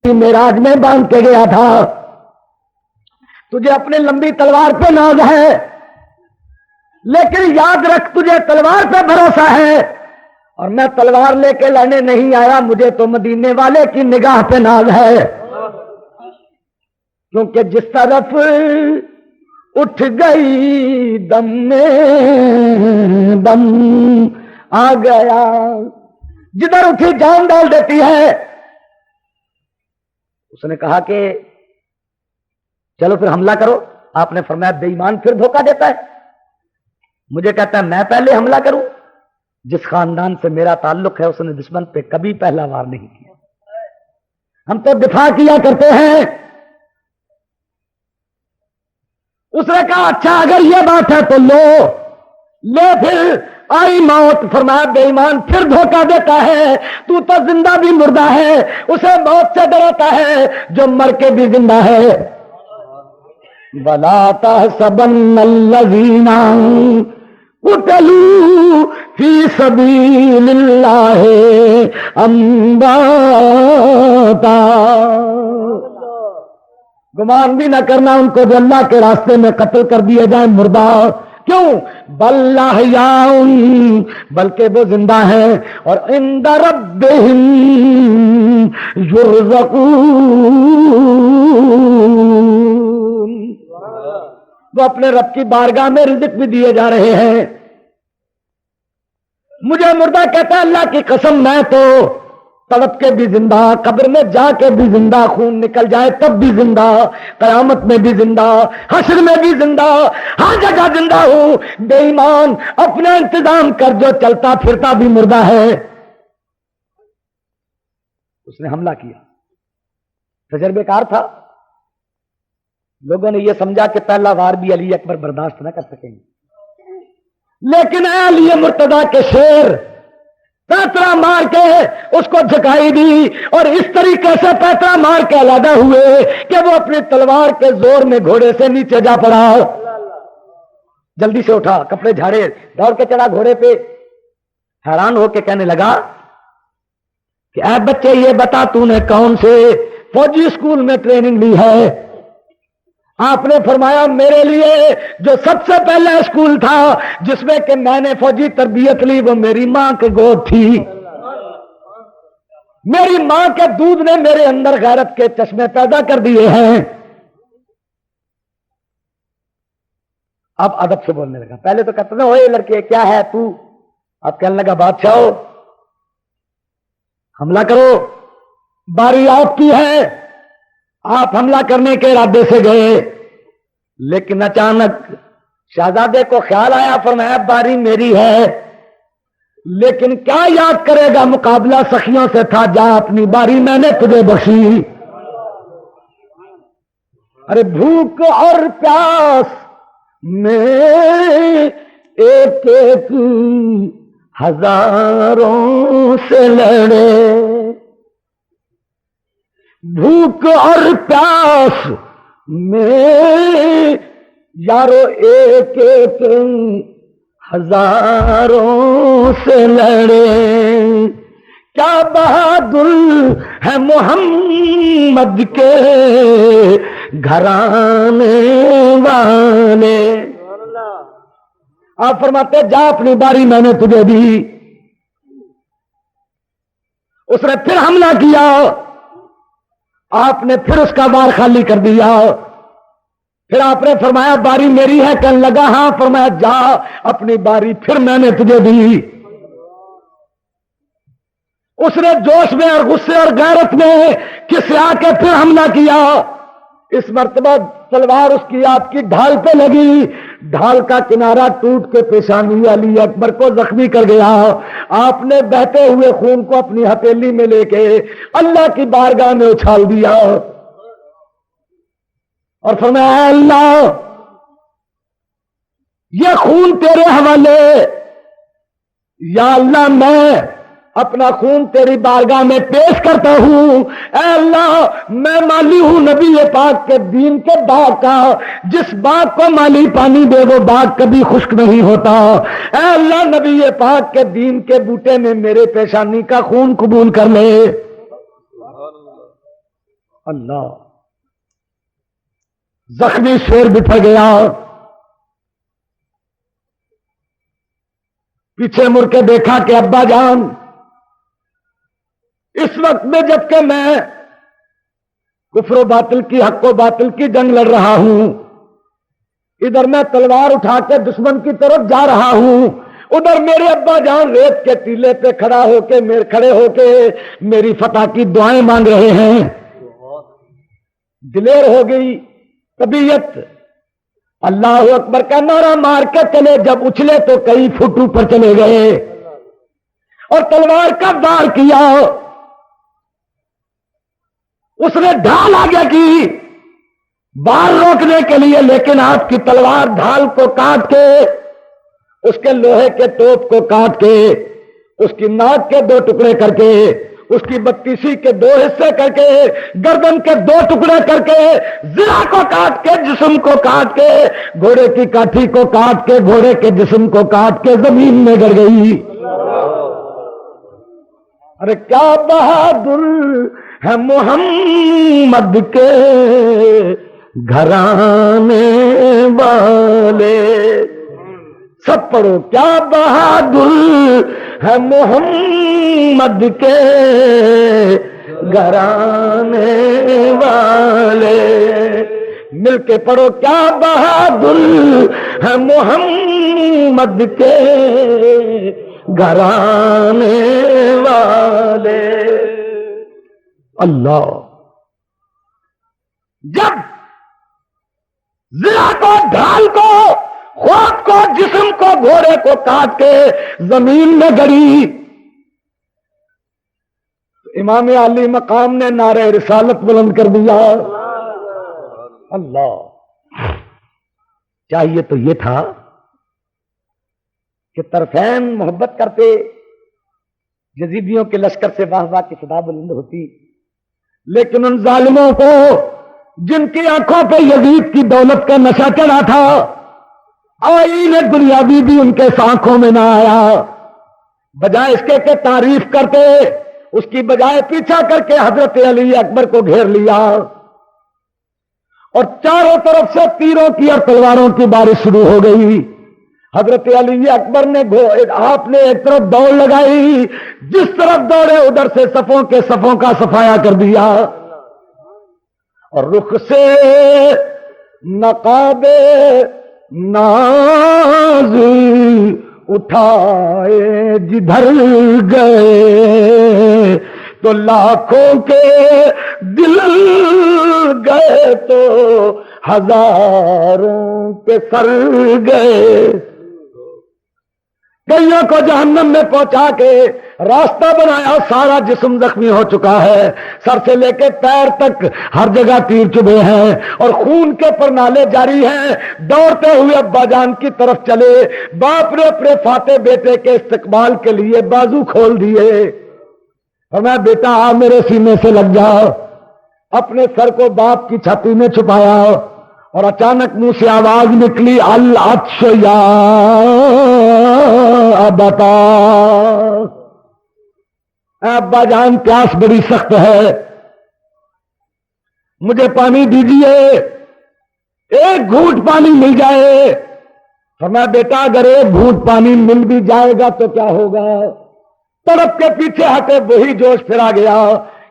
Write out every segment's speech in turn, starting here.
معراج میں باندھ کے گیا تھا. تجھے اپنی لمبی تلوار پہ ناز ہے، لیکن یاد رکھ تجھے تلوار پہ بھروسہ ہے، اور میں تلوار لے کے لڑنے نہیں آیا، مجھے تو مدینے والے کی نگاہ پہ ناز ہے. کیونکہ جس طرف اٹھ گئی دم میں دم آ گیا، جدھر اٹھی جان ڈال دیتی ہے. اس نے کہا کہ چلو پھر حملہ کرو. آپ نے فرمایا بے ایمان پھر دھوکہ دیتا ہے. مجھے کہتا ہے میں پہلے حملہ کروں. جس خاندان سے میرا تعلق ہے اس نے دشمن پہ کبھی پہلا وار نہیں کیا. ہم تو دفاع کیا کرتے ہیں. اس نے کہا اچھا اگر یہ بات ہے تو لے پھر آئی موت. فرمایا بے ایمان پھر دھوکہ دیتا ہے، تو زندہ بھی مردہ ہے. اسے موت سے ڈراتا ہے جو مر کے بھی زندہ ہے. وَلَا تَحْسَبَنَّ الَّذِينَ قُتِلُوا فِي سَبِيلِ اللَّهِ أَمْوَاتًا. گمان بھی نہ کرنا ان کو جو اللہ کے راستے میں قتل کر دیے جائیں مردہ. کیوں؟ بل احیاء، بلکہ وہ زندہ ہیں، اور عند ربہم یرزقون، وہ اپنے رب کی بارگاہ میں رزق بھی دیے جا رہے ہیں. مجھے مردہ کہتا ہے اللہ کی قسم میں تو تڑپ کے بھی زندہ، قبر میں جا کے بھی زندہ، خون نکل جائے تب بھی زندہ، قیامت میں بھی زندہ، حشر میں بھی زندہ، ہر جگہ زندہ ہوں. بے ایمان اپنا انتظام کر، جو چلتا پھرتا بھی مردہ ہے. اس نے حملہ کیا. تجربے کار تھا. لوگوں نے یہ سمجھا کہ پہلا وار بھی علی اکبر برداشت نہ کر سکیں گے، لیکن اے علی مرتضیٰ کے شیر، پیترا مار کے اس کو جھکائی دی، اور اس طریقے سے پیترا مار کے علیحدہ ہوئے کہ وہ اپنی تلوار کے زور میں گھوڑے سے نیچے جا پڑا. جلدی سے اٹھا، کپڑے جھاڑے، دوڑ کے چڑھا گھوڑے پہ. حیران ہو کے کہنے لگا کہ اے بچے یہ بتا تو نے کون سے فوجی اسکول میں ٹریننگ لی ہے؟ آپ نے فرمایا میرے لیے جو سب سے پہلا اسکول تھا جس میں کہ میں نے فوجی تربیت لی وہ میری ماں کے گود تھی. میری ماں کے دودھ نے میرے اندر غیرت کے چشمے پیدا کر دیے ہیں. اب ادب سے بولنے لگا. پہلے تو کہتے تھے اوے لڑکے کیا ہے تو، اب کہنے لگا بادشاہ حملہ کرو، باری آپ کی ہے. آپ حملہ کرنے کے ارادے سے گئے، لیکن اچانک شہزادے کو خیال آیا، فرمایا باری میری ہے، لیکن کیا یاد کرے گا، مقابلہ سخیوں سے تھا، جا اپنی باری میں نے تجھے بخشی. ارے بھوک اور پیاس میں ایک ایک ہزاروں سے لڑے، بھوک اور پیاس میں یارو ایک ایک ہزاروں سے لڑے، کیا بہادر ہے محمد کے گھرانے والے. آپ فرماتے جا اپنی باری میں نے تجھے دی. اس نے پھر حملہ کیا، آپ نے پھر اس کا بار خالی کر دیا. پھر آپ نے فرمایا باری میری ہے، کہنے لگا ہاں. فرمایا جا اپنی باری پھر میں نے تجھے دی. اس نے جوش میں اور غصے اور غیرت میں کس آ کے پھر حملہ کیا. اس مرتبہ تلوار اس کی آپ کی ڈھال پہ لگی، ڈھال کا کنارہ ٹوٹ کے پیشانی علی اکبر کو زخمی کر گیا. آپ نے بہتے ہوئے خون کو اپنی ہتھیلی میں لے کے اللہ کی بارگاہ میں اچھال دیا اور فرمایا اے اللہ یہ خون تیرے حوالے، یا اللہ میں اپنا خون تیری بارگاہ میں پیش کرتا ہوں. اے اللہ میں مالی ہوں نبی پاک کے دین کے باغ کا، جس باغ کو مالی پانی دے وہ باغ کبھی خشک نہیں ہوتا. اے اللہ نبی پاک کے دین کے بوٹے میں میرے پیشانی کا خون قبول کر لے. اللہ، زخمی شیر بٹھ گیا، پیچھے مڑ کے دیکھا کہ ابا جان اس وقت میں جبکہ میں کفر و باطل کی، حق و باطل کی جنگ لڑ رہا ہوں، ادھر میں تلوار اٹھا کے دشمن کی طرف جا رہا ہوں، ادھر میرے ابا جان ریت کے ٹیلے پہ کھڑے ہو کے میری فتح کی دعائیں مانگ رہے ہیں۔ دلیر ہو گئی طبیعت، اللہ اکبر کا نعرہ مار کے چلے، جب اچھلے تو کئی فٹ اوپر چلے گئے اور تلوار کا وار کیا، اس نے ڈھال آگے کی بال روکنے کے لیے، لیکن آپ کی تلوار ڈھال کو کاٹ کے، اس کے لوہے کے ٹوپ کو کاٹ کے، اس کی ناک کے 2 ٹکڑے کر کے، اس کی بتیسی کے 2 حصے کر کے، گردن کے 2 ٹکڑے کر کے، ذرا کو کاٹ کے، جسم کو کاٹ کے، گھوڑے کی کاٹھی کو کاٹ کے، گھوڑے کے جسم کو کاٹ کے زمین میں گر گئی۔ ارے کیا بہادر ہے محمد کے گھرانے والے، سب پڑھو، کیا بہادر ہے محمد کے گھرانے والے، مل کے پڑھو، کیا بہادر ہے محمد کے گھرانے والے۔ اللہ، جب ذرا کو، ڈھال کو، خود کو، جسم کو، گھوڑے کو کاٹ کے زمین میں گڑی، امام علی مقام نے نعرہ رسالت بلند کر دیا۔ اللہ، چاہیے تو یہ تھا کہ طرفین محبت کرتے، یزیدیوں کے لشکر سے واہ واہ کی صدا بلند ہوتی، لیکن ان ظالموں کو جن کی آنکھوں پہ یزید کی دولت کا نشہ چڑھا تھا، آئین دنیاوی بھی ان کے آنکھوں میں نہ آیا، بجائے اس کے کہ تعریف کرتے، اس کی بجائے پیچھا کر کے حضرت علی اکبر کو گھیر لیا، اور چاروں طرف سے تیروں کی اور تلواروں کی بارش شروع ہو گئی۔ حضرت علی اکبر نے آپ نے ایک طرف دوڑ لگائی، جس طرف دوڑے ادھر سے صفوں کے صفوں کا صفایا کر دیا، اور رخ سے نقاب ناز اٹھائے جدھر گئے تو لاکھوں کے دل گئے تو ہزاروں کے سر گئے، کئیوں کو جہنم میں پہنچا کے راستہ بنایا، سارا جسم زخمی ہو چکا ہے، سر سے لے کے پیر تک ہر جگہ تیر چبھے ہیں اور خون کے پرنالے جاری ہیں۔ دوڑتے ہوئے ابا جان کی طرف چلے، باپ نے اپنے فاتح بیٹے کے استقبال کے لیے بازو کھول دیے، اور میں بیٹا آ میرے سینے سے لگ جا، اپنے سر کو باپ کی چھاتی میں چھپایا، اور اچانک منہ سے آواز نکلی، العطش یا ابتا، ابا جان پیاس بڑی سخت ہے، مجھے پانی دیجیے، ایک گھونٹ پانی مل جائے۔ فرمایا بیٹا اگر ایک گھونٹ پانی مل بھی جائے گا تو کیا ہوگا؟ تڑپ کے پیچھے ہٹے، وہی جوش پھر آ گیا،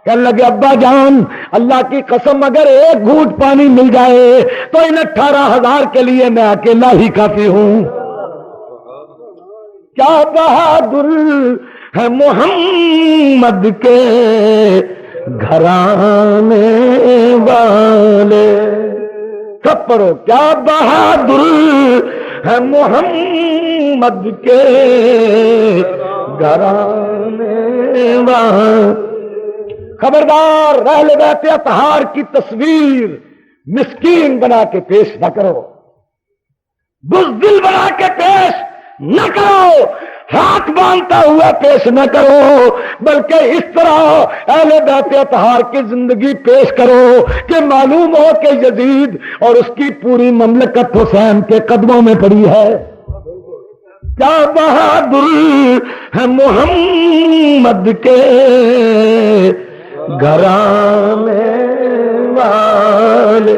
کہنے لگے ابا جان اللہ کی قسم اگر ایک گھونٹ پانی مل جائے تو ان 18,000 کے لیے میں اکیلا ہی کافی ہوں۔ کیا بہادر ہے محمد کے گھرانے والے، سب پڑھو، کیا بہادر ہے محمد کے گھرانے والے۔ خبردار، اہل بیت اطہار کی تصویر مسکین بنا کے پیش نہ کرو، بزدل بنا کے پیش نہ کرو، ہاتھ باندھتا ہوا پیش نہ کرو، بلکہ اس طرح اہل بیت اطہار کی زندگی پیش کرو کہ معلوم ہو کہ یزید اور اس کی پوری مملکت حسین کے قدموں میں پڑی ہے۔ کیا بہادر ہے محمد کے گھرانے والے.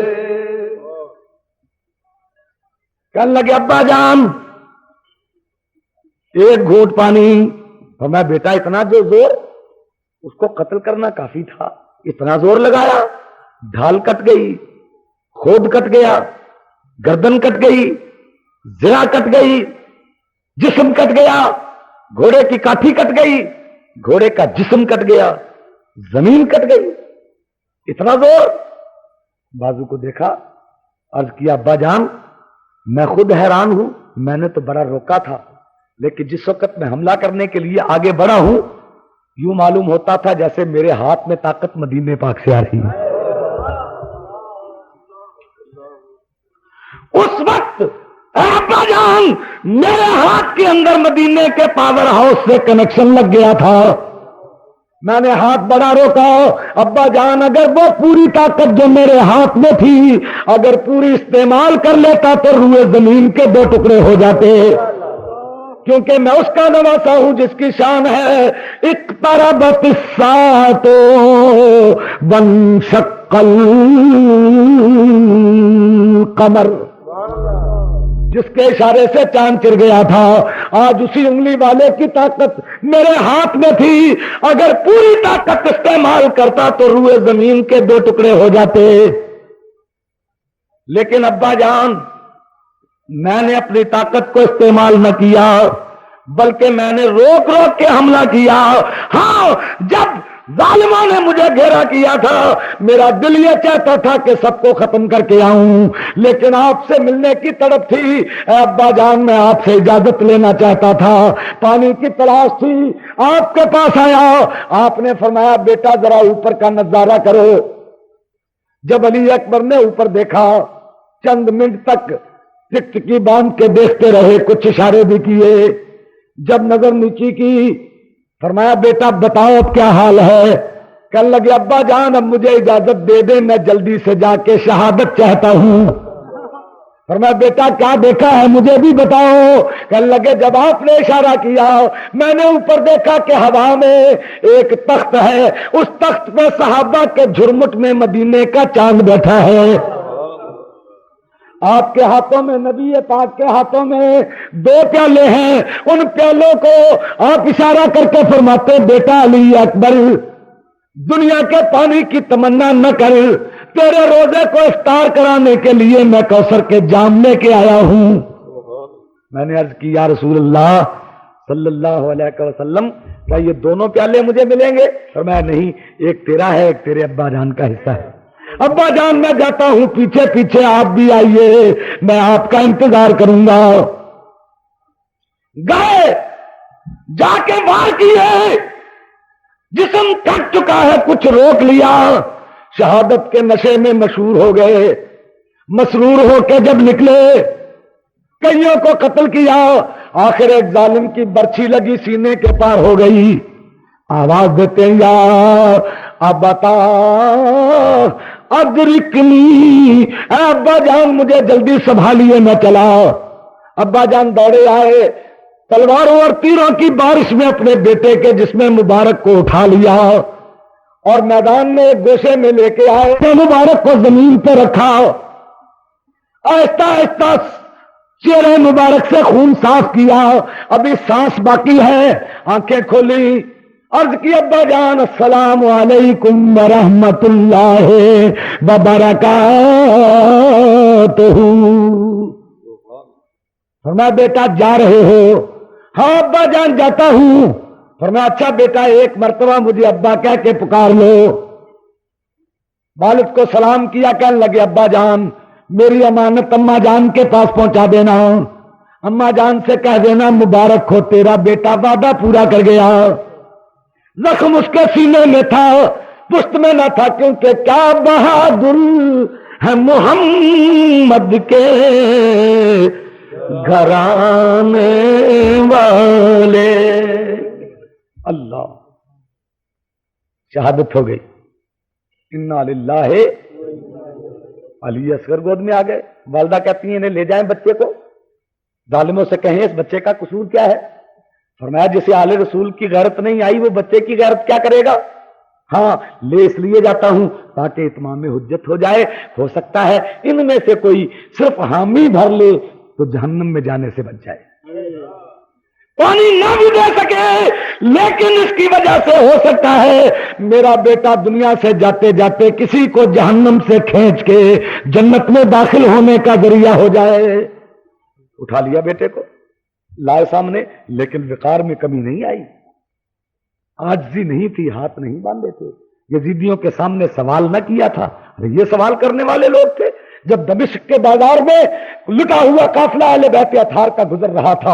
کہنے لگے ابا جان ایک گھونٹ پانی. اور میں بیٹا اتنا جو زور, اس کو قتل کرنا کافی تھا, اتنا زور لگایا, ڈھال کٹ گئی, خود کٹ گیا, گردن کٹ گئی, زرہ کٹ گئی, جسم کٹ گیا, گھوڑے کی کاٹھی کٹ گئی, گھوڑے کا جسم کٹ گیا, زمین کٹ گئی, اتنا زور. بازو کو دیکھا, عرض کیا ابا جان میں خود حیران ہوں, میں نے تو بڑا روکا تھا, لیکن جس وقت میں حملہ کرنے کے لیے آگے بڑھا ہوں یوں معلوم ہوتا تھا جیسے میرے ہاتھ میں طاقت مدینے پاک سے آ رہی ہے. اس وقت ابا جان میرے ہاتھ کے اندر مدینے کے پاور ہاؤس سے کنیکشن لگ گیا تھا. میں نے ہاتھ بڑا روکا. ابا جان اگر وہ پوری طاقت جو میرے ہاتھ میں تھی اگر پوری استعمال کر لیتا تو روئے زمین کے دو ٹکڑے ہو جاتے, کیونکہ میں اس کا نواسا ہوں جس کی شان ہے اقتربت الساعۃ وانشق القمر, جس کے اشارے سے چاند چر گیا تھا. آج اسی انگلی والے کی طاقت میرے ہاتھ میں تھی, اگر پوری طاقت استعمال کرتا تو روئے زمین کے دو ٹکڑے ہو جاتے. لیکن ابا جان میں نے اپنی طاقت کو استعمال نہ کیا بلکہ میں نے روک روک کے حملہ کیا. ہاں جب ظالموں نے مجھے گھیرا کیا تھا میرا دل یہ چاہتا تھا کہ سب کو ختم کر کے آؤں, لیکن آپ سے ملنے کی تڑپ تھی. اے ابا جان میں آپ سے اجازت لینا چاہتا تھا, پانی کی تلاش تھی, آپ کے پاس آیا. آپ نے فرمایا بیٹا ذرا اوپر کا نظارہ کرو. جب علی اکبر نے اوپر دیکھا چند منٹ تک ٹکٹکی باندھ کے دیکھتے رہے, کچھ اشارے بھی کیے. جب نظر نیچی کی فرمایا بیٹا بتاؤ اب کیا حال ہے. کہنے لگے ابا جان اب مجھے اجازت دے دیں میں جلدی سے جا کے شہادت چاہتا ہوں. فرمایا بیٹا کیا دیکھا ہے مجھے بھی بتاؤ. کہنے لگے جب آپ نے اشارہ کیا میں نے اوپر دیکھا کہ ہوا میں ایک تخت ہے, اس تخت پہ صحابہ کے جھرمٹ میں مدینے کا چاند بیٹھا ہے. آپ کے ہاتھوں میں نبی پاک کے ہاتھوں میں دو پیالے ہیں, ان پیالوں کو آپ اشارہ کر کے فرماتے بیٹا علی اکبر دنیا کے پانی کی تمنا نہ کر, تیرے روزے کو افطار کرانے کے لیے میں کوثر کے جام لے کے آیا ہوں. میں نے عرض کی یا رسول اللہ صلی اللہ علیہ وسلم کیا یہ دونوں پیالے مجھے ملیں گے؟ فرمایا نہیں, ایک تیرا ہے ایک تیرے ابا جان کا حصہ ہے. ابا جان میں جاتا ہوں, پیچھے پیچھے آپ بھی آئیے, میں آپ کا انتظار کروں گا. گئے, جا کے وار کیے, جسم تھک چکا ہے, کچھ روک لیا, شہادت کے نشے میں مشہور ہو گئے. مسرور ہو کے جب نکلے کئیوں کو قتل کیا, آخر ایک ظالم کی برچھی لگی سینے کے پار ہو گئی. آواز دیتے ہیں یا ابتا ادرکنی, ابا جان مجھے جلدی سنبھالیے میں چلا. ابا جان دوڑے آئے, تلواروں اور تیروں کی بارش میں اپنے بیٹے کے جسم مبارک کو اٹھا لیا اور میدان میں ایک گوشے میں لے کے آئے, مبارک کو زمین پہ رکھا. آہستہ آہستہ چہرے مبارک سے خون صاف کیا, ابھی سانس باقی ہے. آنکھیں کھولی, عرض کی ابا جان السلام علیکم ورحمت اللہ وبرکاتہ. فرمایا بیٹا جا رہے ہو؟ ہاں ابا جان جاتا ہوں. فرمایا اچھا بیٹا ایک مرتبہ مجھے ابا کہہ کے پکار لو. والد کو سلام کیا, کہنے لگے ابا جان میری امانت اماں جان کے پاس پہنچا دینا, اماں جان سے کہہ دینا مبارک ہو تیرا بیٹا وعدہ پورا کر گیا. زخم اس کے سینے میں تھا, پشت میں نہ تھا, کیونکہ کیا بہادر ہے محمد کے گھرانے والے. اللہ, شہادت ہو گئی. انا للہ. علی اصغر گود میں آ گئے. والدہ کہتی ہیں انہیں لے جائیں بچے کو, ظالموں سے کہیں اس بچے کا قصور کیا ہے. فرمایا جسے آل رسول کی غیرت نہیں آئی وہ بچے کی غیرت کیا کرے گا. ہاں لے اس لیے جاتا ہوں تاکہ اتمام حجت ہو جائے. ہو سکتا ہے ان میں سے کوئی صرف حامی بھر لے تو جہنم میں جانے سے بچ جائے. پانی نہ بھی دے سکے لیکن اس کی وجہ سے ہو سکتا ہے میرا بیٹا دنیا سے جاتے جاتے کسی کو جہنم سے کھینچ کے جنت میں داخل ہونے کا ذریعہ ہو جائے. اٹھا لیا بیٹے کو لائے سامنے, لیکن وقار میں کمی نہیں آئی, عاجزی نہیں تھی, ہاتھ نہیں باندھے تھے, یزیدیوں کے سامنے سوال نہ کیا تھا. یہ سوال کرنے والے لوگ تھے جب دمشق کے بازار میں لٹا ہوا قافلہ اہل بیت اطہار کا گزر رہا تھا.